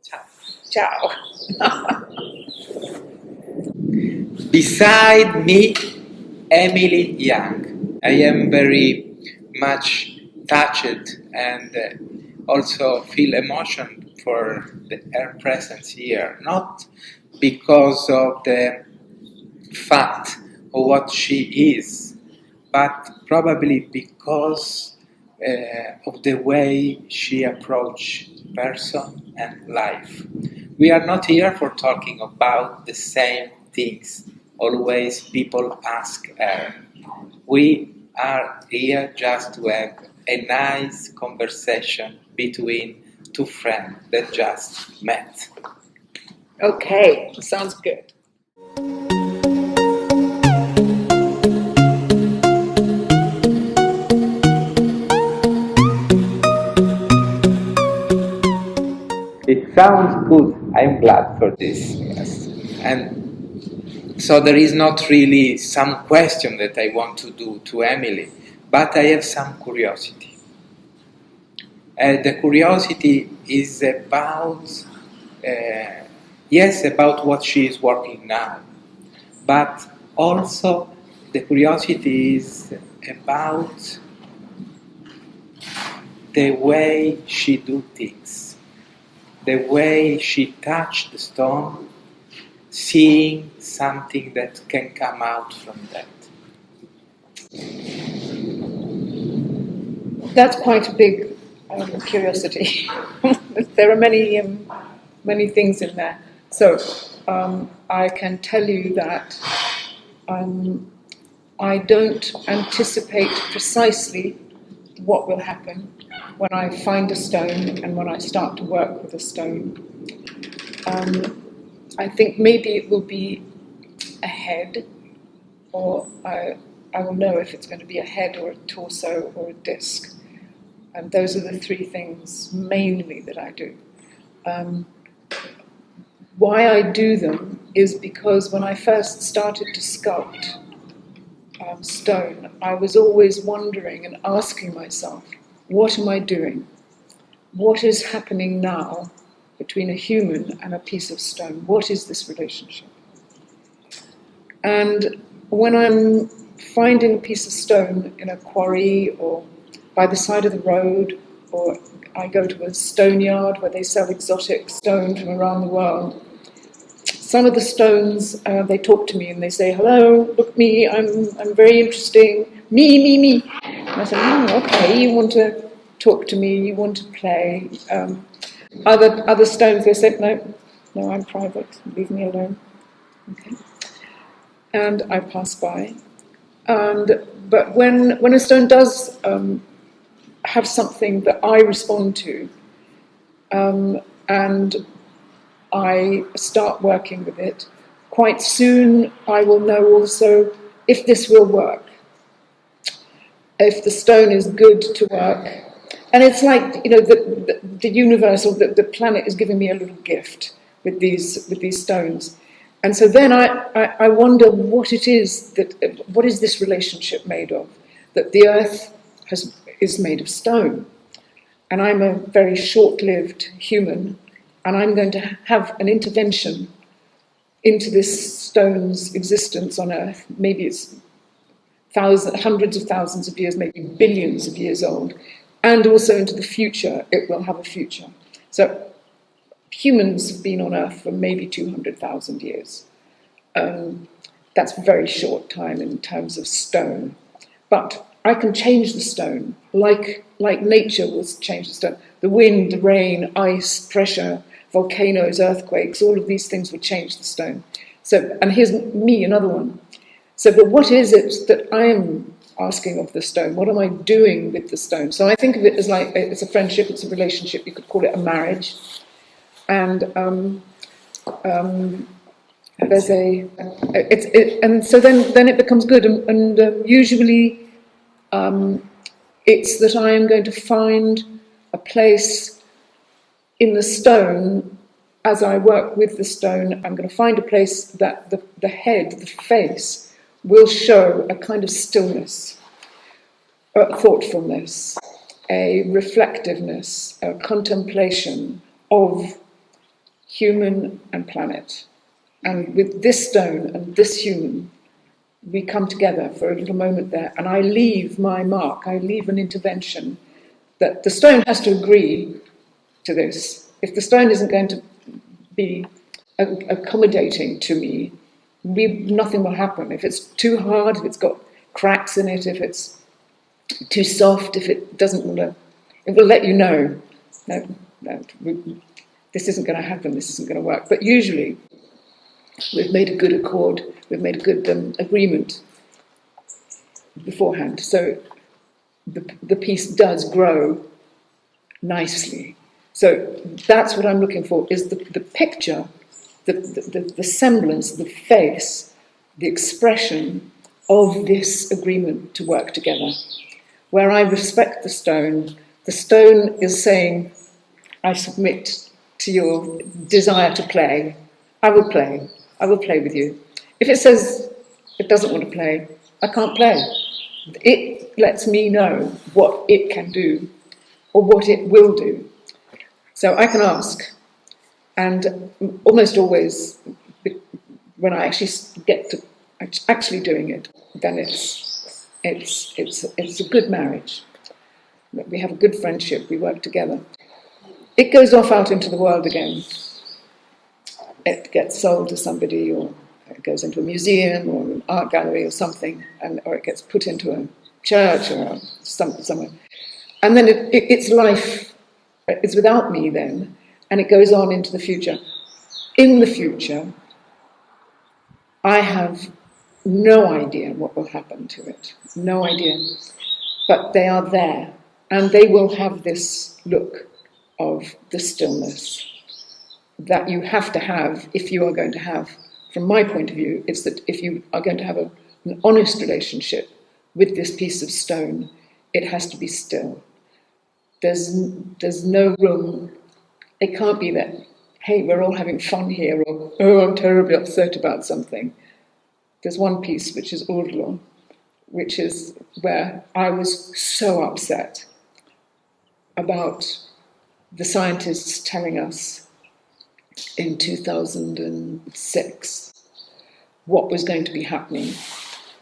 Ciao. Ciao. Beside me, Emily Young. I am very much touched and also feel emotion for her presence here, not because of the fact of what she is, but probably because of the way she approaches person and life. We are not here for talking about the same things. Always people ask her. We are here just to have a nice conversation between two friends that just met. Okay, sounds good. It sounds good. I'm glad for this. Yes. And so there is not really some question that I want to do to Emily, but I have some curiosity. The curiosity is about, yes, about what she is working now, but also the curiosity is about the way she do things, the way she touch the stone, seeing something that can come out from that. That's quite a big curiosity. There are many things in there. So I can tell you that I don't anticipate precisely what will happen when I find a stone and when I start to work with a stone. I think maybe it will be a head, or I will know if it's going to be a head or a torso or a disc. And those are the three things mainly that I do. Why I do them is because when I first started to sculpt stone, I was always wondering and asking myself, what am I doing? What is happening now between a human and a piece of stone? What is this relationship? And when I'm finding a piece of stone in a quarry or by the side of the road, or I go to a stone yard where they sell exotic stone from around the world, some of the stones, they talk to me and they say, hello, look at me, I'm very interesting, me. And I say, okay, you want to talk to me, you want to play. Other stones, they say, no, I'm private, leave me alone. Okay. And I pass by. But when a stone does have something that I respond to, and I start working with it, quite soon I will know also if this will work, if the stone is good to work. And it's like, the universe or the planet is giving me a little gift with these stones. And so then I wonder what it is what is this relationship made of? That the earth is made of stone. And I'm a very short-lived human, and I'm going to have an intervention into this stone's existence on earth. Maybe it's hundreds of thousands of years, maybe billions of years old. And also into the future, it will have a future. So humans have been on earth for maybe 200,000 years. That's a very short time in terms of stone. But I can change the stone, like nature will change the stone. The wind, the rain, ice, pressure, volcanoes, earthquakes, all of these things will change the stone. So, and here's me, another one. So, but what is it that I am asking of the stone? What am I doing with the stone? So I think of it as like, it's a friendship, it's a relationship, you could call it a marriage. And there's and so then it becomes good. And usually it's that I am going to find a place in the stone. As I work with the stone, I'm going to find a place that the head, the face, will show a kind of stillness, a thoughtfulness, a reflectiveness, a contemplation of human and planet. And with this stone and this human, we come together for a little moment there, and I leave my mark, I leave an intervention that the stone has to agree to this. If the stone isn't going to be accommodating to me, nothing will happen. If it's too hard, if it's got cracks in it, if it's too soft, if it doesn't want to, it will let you know, no, this isn't going to happen, this isn't going to work. But usually, we've made a good accord, we've made a good agreement beforehand. So the piece does grow nicely. So that's what I'm looking for, is the picture, the semblance, the face, the expression of this agreement to work together. Where I respect the stone is saying, I submit to your desire to play. I will play with you. If it says it doesn't want to play, I can't play. It lets me know what it can do or what it will do. So I can ask, and almost always, when I actually get to actually doing it, then it's a good marriage. We have a good friendship, we work together. It goes off out into the world again. It gets sold to somebody, or it goes into a museum or an art gallery or something, or it gets put into a church or somewhere. And then its life is without me then, and it goes on into the future. In the future, I have no idea what will happen to it. No idea. But they are there, and they will have this look of the stillness that you have to have if you are going to have, from my point of view, it's that if you are going to have an honest relationship with this piece of stone, it has to be still. There's no room. It can't be that, hey, we're all having fun here, or, oh, I'm terribly upset about something. There's one piece which is unavoidable, which is where I was so upset about the scientists telling us in 2006 what was going to be happening,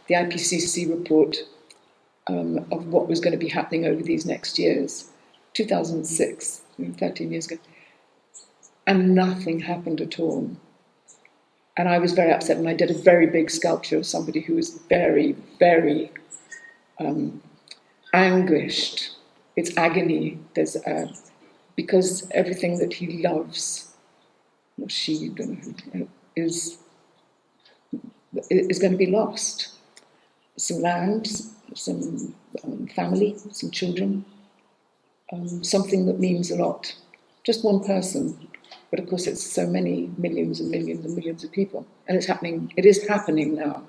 the IPCC report of what was going to be happening over these next years, 2006, 13 years ago, and nothing happened at all. And I was very upset, and I did a very big sculpture of somebody who was very, very anguished. It's agony. Because everything that he loves, or she, is going to be lost. Some land, some family, some children, something that means a lot. Just one person, but of course it's so many millions and millions and millions of people. And it's happening, it is happening now,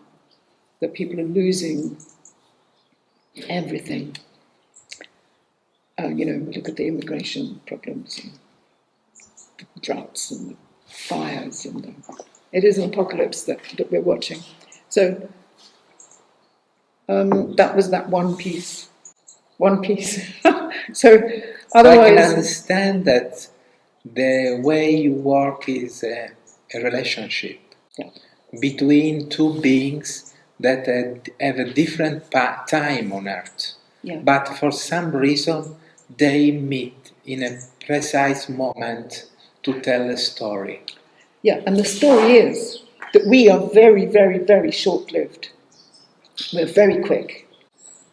that people are losing everything. Look at the immigration problems, and the droughts and the fires, and it is an apocalypse that we're watching. So that was that one piece. So otherwise, I can understand that the way you work is a relationship between two beings that have a different time on Earth. Yeah. But for some reason, they meet in a precise moment to tell a story. Yeah, and the story is that we are very, very, very short-lived. We're very quick.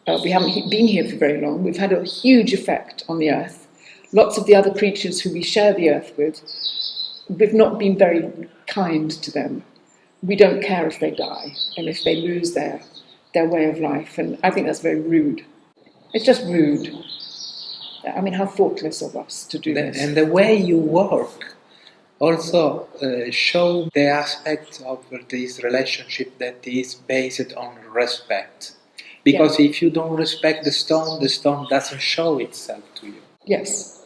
We haven't been here for very long. We've had a huge effect on the Earth. Lots of the other creatures who we share the Earth with, we've not been very kind to them. We don't care if they die and if they lose their way of life. And I think that's very rude. It's just rude. I mean, how thoughtless of us to do this. And the way you work also show the aspect of this relationship that is based on respect. Because if you don't respect the stone doesn't show itself to you. Yes,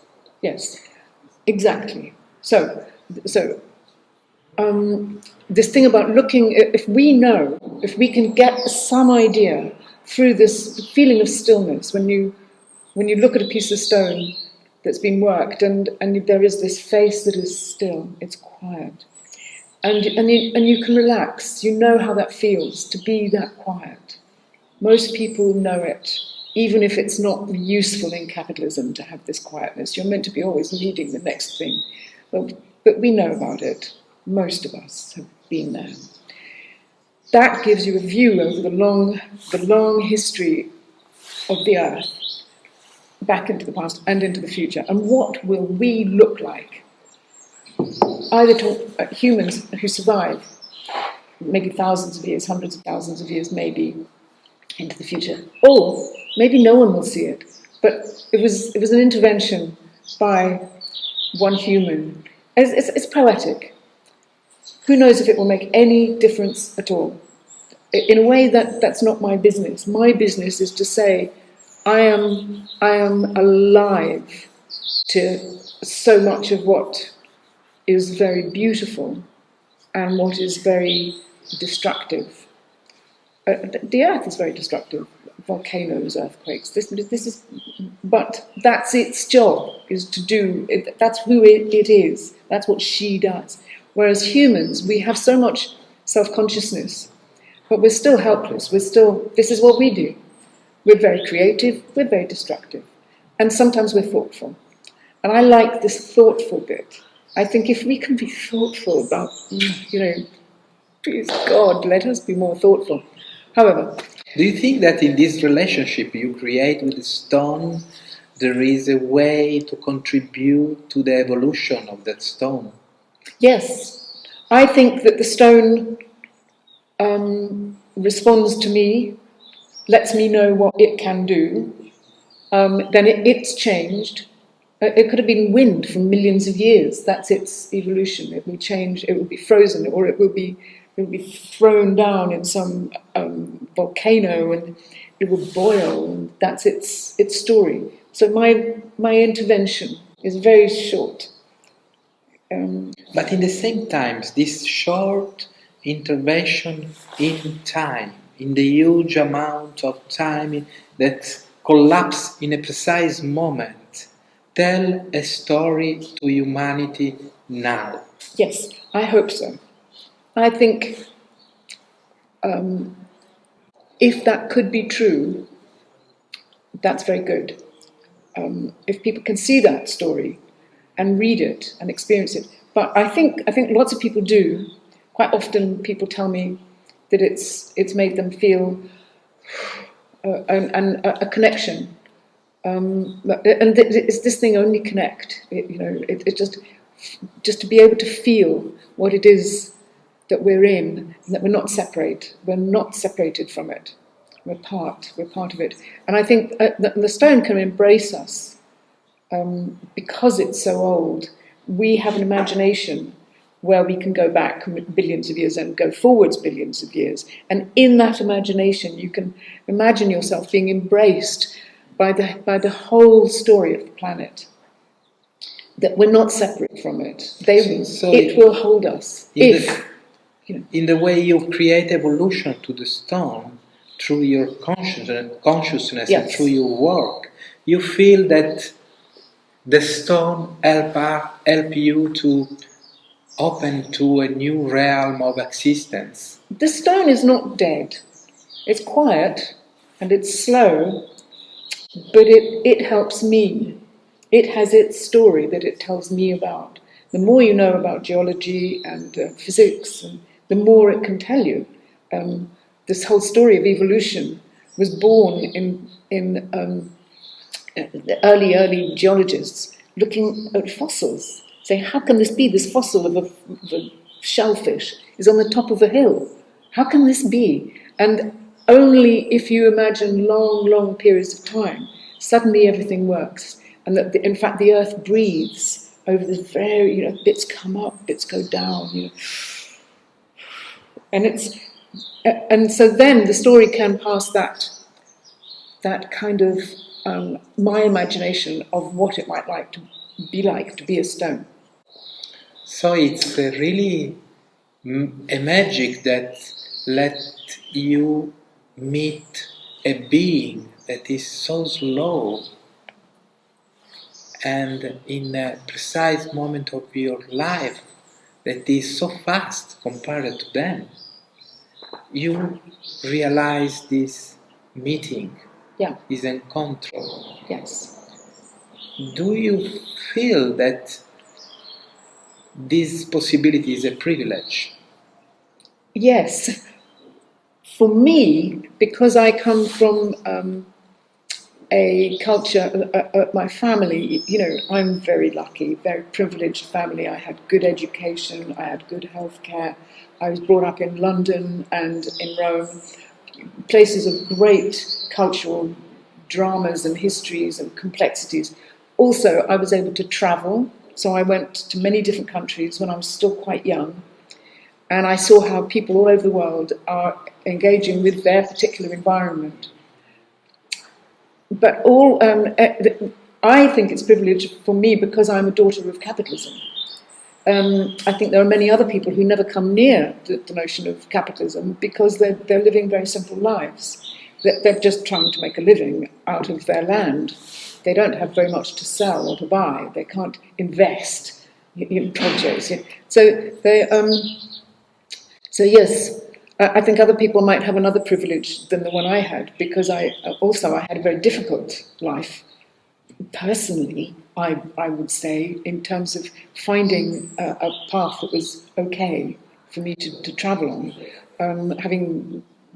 exactly. So this thing about looking, if we can get some idea through this feeling of stillness, when you look at a piece of stone, that's been worked, and there is this face that is still, it's quiet. And you can relax. You know how that feels, to be that quiet. Most people know it, even if it's not useful in capitalism to have this quietness. You're meant to be always needing the next thing. But we know about it. Most of us have been there. That gives you a view over the long history of the Earth, back into the past and into the future. And what will we look like? Either to humans who survive, maybe thousands of years, hundreds of thousands of years, maybe into the future, or maybe no one will see it. But it was an intervention by one human. It's poetic. Who knows if it will make any difference at all? In a way, that's not my business. My business is to say, I am alive to so much of what is very beautiful and what is very destructive. The Earth is very destructive. Volcanoes, earthquakes. This is, but that's its job, is to do. That's who it is. That's what she does. Whereas humans, we have so much self-consciousness, but we're still helpless. This is what we do. We're very creative. We're very destructive, and sometimes we're thoughtful. And I like this thoughtful bit. I think if we can be thoughtful about, please God, let us be more thoughtful. However, do you think that in this relationship you create with the stone, there is a way to contribute to the evolution of that stone? Yes. I think that the stone responds to me, lets me know what it can do. Then it's changed. It could have been wind for millions of years. That's its evolution. It will change. It will be frozen, or it will be thrown down in some volcano, and it will boil. And that's its story. So my intervention is very short. But in the same time, this short intervention in time, in the huge amount of time that collapse in a precise moment, tell a story to humanity now. Yes, I hope so. I think if that could be true, that's very good. If people can see that story and read it and experience it. But I think lots of people do. Quite often people tell me that it's made them feel a connection. And is this thing only connect? It just to be able to feel what it is that we're in, and that we're not separate. We're not separated from it. We're part of it. And I think the stone can embrace us because it's so old. We have an imagination where we can go back billions of years and go forwards billions of years. And in that imagination, you can imagine yourself being embraced by the whole story of the planet. That we're not separate from it. It will hold us. In the way you create evolution to the stone, through your consciousness Yes. and through your work, you feel that the stone help you to open to a new realm of existence. The stone is not dead. It's quiet and it's slow, but it helps me. It has its story that it tells me about. The more you know about geology and physics, and the more it can tell you. This whole story of evolution was born in the early geologists looking at fossils, saying, how can this be? This fossil of a shellfish is on the top of a hill. How can this be? And only if you imagine long, long periods of time, suddenly everything works. And that, in fact, the earth breathes over the very, bits come up, bits go down, And so then the story can pass that kind of my imagination of what it might like to be a stone. So it's really a magic that let you meet a being that is so slow and in a precise moment of your life that is so fast compared to them, you realize this meeting, Yeah. this encontro. Yes. Do you feel that this possibility is a privilege? Yes. For me, because I come from a culture, my family, I'm very lucky, very privileged family. I had good education, I had good healthcare. I was brought up in London and in Rome, places of great cultural dramas and histories and complexities. Also, I was able to travel, so I went to many different countries when I was still quite young, and I saw how people all over the world are engaging with their particular environment. But I think it's privileged for me because I'm a daughter of capitalism. I think there are many other people who never come near the notion of capitalism because they're living very simple lives. They're just trying to make a living out of their land. They don't have very much to sell or to buy. They can't invest in projects. So yes, I think other people might have another privilege than the one I had because I had a very difficult life. Personally, I would say, in terms of finding a path that was okay for me to travel on,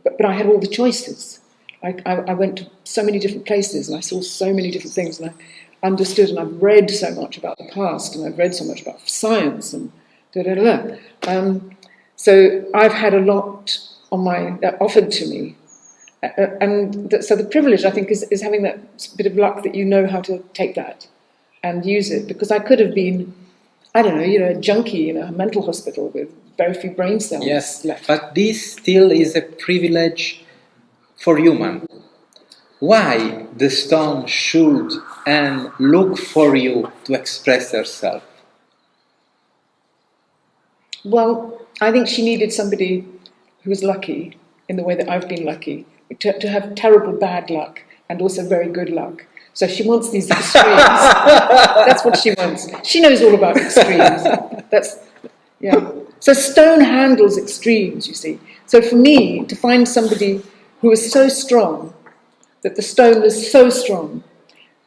but I had all the choices. I went to so many different places and I saw so many different things and I understood and I've read so much about the past and I've read so much about science and so I've had a lot offered to me. So the privilege, I think, is having that bit of luck that you know how to take that and use it. Because I could have been, I don't know, a junkie in a mental hospital with very few brain cells left. But this still is a privilege for human. Why the stone should and look for you to express herself? Well, I think she needed somebody who was lucky in the way that I've been lucky. To have terrible bad luck and also very good luck. So she wants these extremes. That's what she wants. She knows all about extremes. So stone handles extremes, you see. So for me, to find somebody who was so strong, that the stone was so strong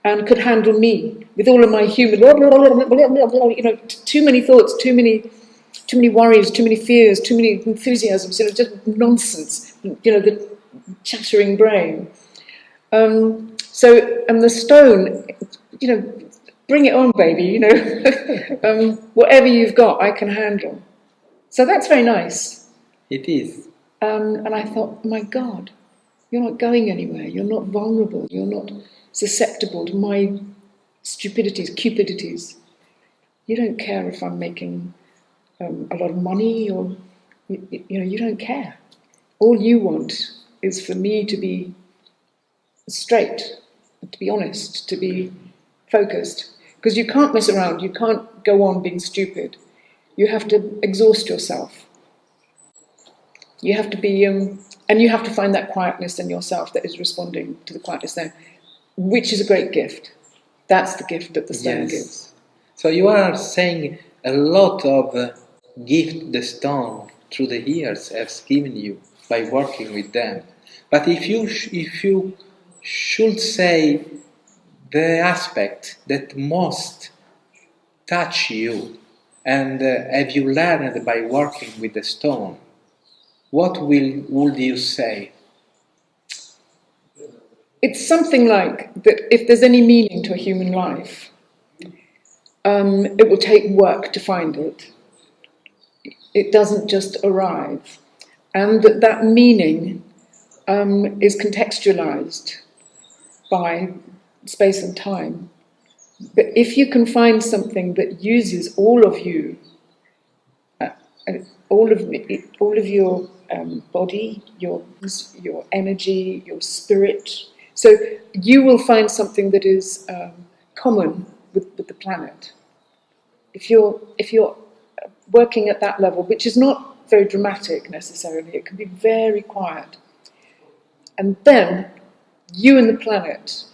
and could handle me with all of my human, too many thoughts, too many worries, too many fears, too many enthusiasms, just nonsense, the chattering brain. And the stone, bring it on, baby, whatever you've got, I can handle. So that's very nice. It is. And I thought, my God, you're not going anywhere. You're not vulnerable. You're not susceptible to my stupidities, cupidities. You don't care if I'm making a lot of money or, you don't care. All you want is for me to be straight, to be honest, to be focused. Because you can't mess around, you can't go on being stupid. You have to exhaust yourself. You have to be, and you have to find that quietness in yourself that is responding to the quietness there, which is a great gift. That's the gift that the stone gives. So you are saying a lot of gift the stone through the years has given you by working with them. But if you should say the aspect that most touch you and have you learned by working with the stone, what would you say? It's something like that if there's any meaning to a human life, it will take work to find it. It doesn't just arrive. And that meaning is contextualized by space and time. But if you can find something that uses all of you, all of your body, your energy, your spirit, so you will find something that is common with the planet. If you're working at that level, which is not very dramatic necessarily, it can be very quiet. And then you and the planet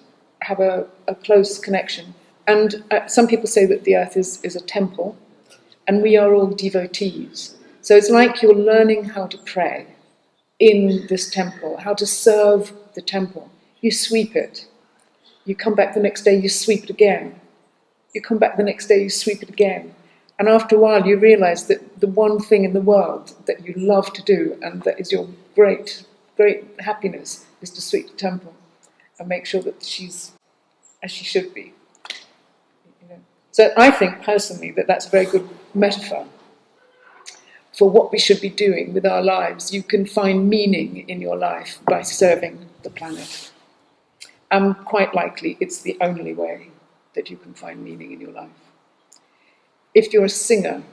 have a close connection And some people say that the earth is a temple, and we are all devotees. So it's like you're learning how to pray in this temple, how to serve the temple. You sweep it. You come back the next day, you sweep it again. You come back the next day, you sweep it again. And after a while, you realize that the one thing in the world that you love to do and that is your great, great happiness is to sweep the temple and make sure that she's as she should be. You know? So I think personally that that's a very good metaphor for what we should be doing with our lives. You can find meaning in your life by serving the planet. And quite likely it's the only way that you can find meaning in your life. If you're a singer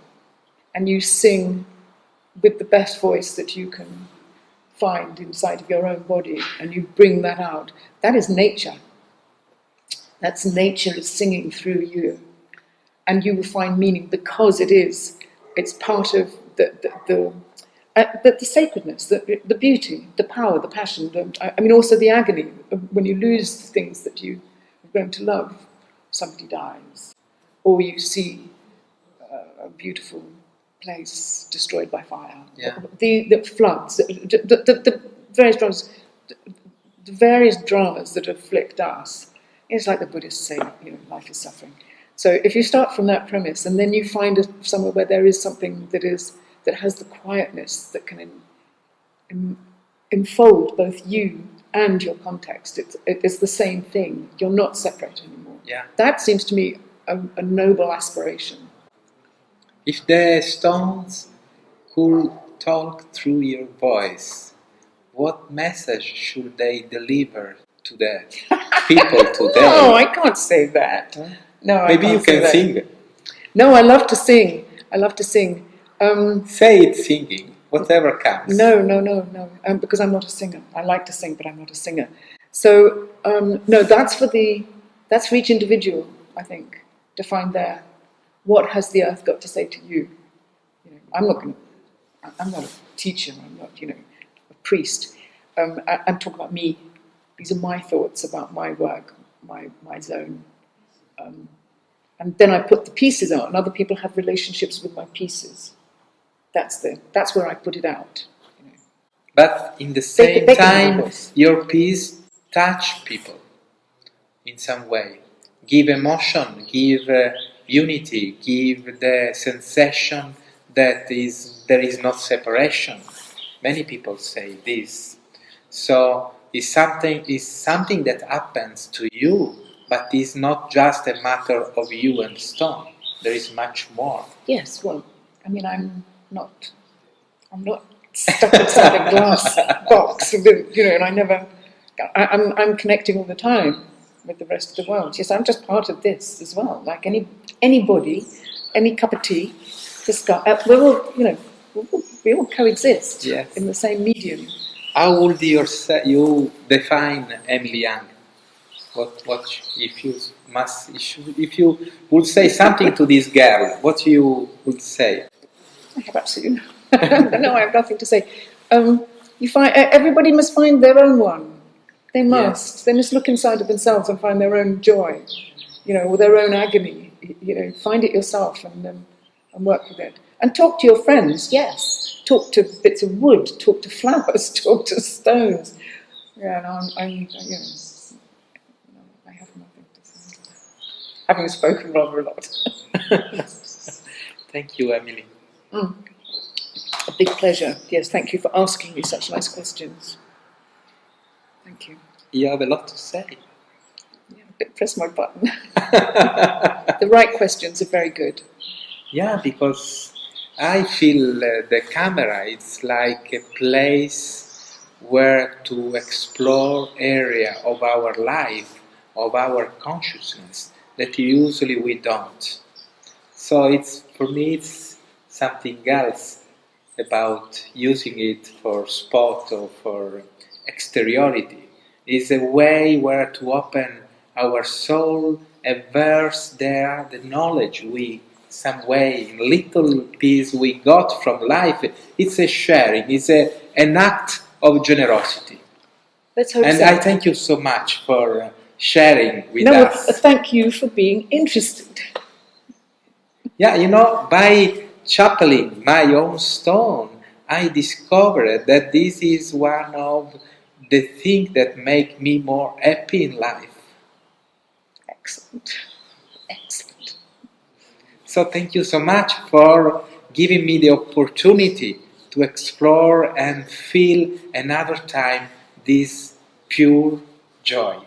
and you sing with the best voice that you can find inside of your own body and you bring that out, that is nature. That's nature is singing through you. And you will find meaning because it's part of the sacredness, the beauty, the power, the passion, also the agony when you lose the things that you have grown to love. Somebody dies, or you see a beautiful place destroyed by fire. Yeah. The floods, the various dramas that afflict us. It's like the Buddhists say, life is suffering. So if you start from that premise, and then you find somewhere where there is something that has the quietness that can enfold both you and your context, it's the same thing. You're not separate anymore. Yeah. That seems to me a noble aspiration. If the stones could talk through your voice, what message should they deliver to the people today? No, I can't say that. Huh? No, Maybe you can sing. No, I love to sing. Say it singing, whatever comes. No. Because I'm not a singer. I like to sing, but I'm not a singer. So no, that's for each individual, I think, to find what has the earth got to say to you. I'm not a teacher. I'm not, a priest. I'm talking about me. These are my thoughts about my work, my zone. And then I put the pieces out, and other people have relationships with my pieces. That's where I put it out. But in the same time, your piece touch people in some way. Give emotion, give unity, give the sensation that there is no separation. Many people say this. So it's something that happens to you, but it's not just a matter of you and stone. There is much more. Yes, well, I'm not stuck inside a glass box, and I'm connecting all the time with the rest of the world. Yes, I'm just part of this as well. Like anybody, any cup of tea, we all coexist. Yes. In the same medium. How would you define Emily Young? What if you would say something to this girl? What you would say? I have absolutely no. I have nothing to say. Everybody must find their own one. They must. Yes. They must look inside of themselves and find their own joy, or their own agony. Find it yourself and work with it. And talk to your friends. Yes, talk to bits of wood. Talk to flowers. Talk to stones. Yeah, I have nothing to say. Having spoken rather a lot. Thank you, Emily. A big pleasure. Yes, thank you for asking me such nice questions. Thank you. You have a lot to say. Yeah, press my button. The right questions are very good. Yeah, because I feel the camera, it's like a place where to explore area of our life, of our consciousness, that usually we don't. So for me, it's something else about using it for sport or for exteriority. It's a way where to open our soul, immerse there the knowledge we, some way, in little piece we got from life. It's a sharing, it's an act of generosity. Let's hope and so. I thank you so much for sharing with No, us. thank you for being interested. Yeah, by chuckling my own stone, I discovered that this is one of the things that make me more happy in life. Excellent. Excellent. So thank you so much for giving me the opportunity to explore and feel another time this pure joy.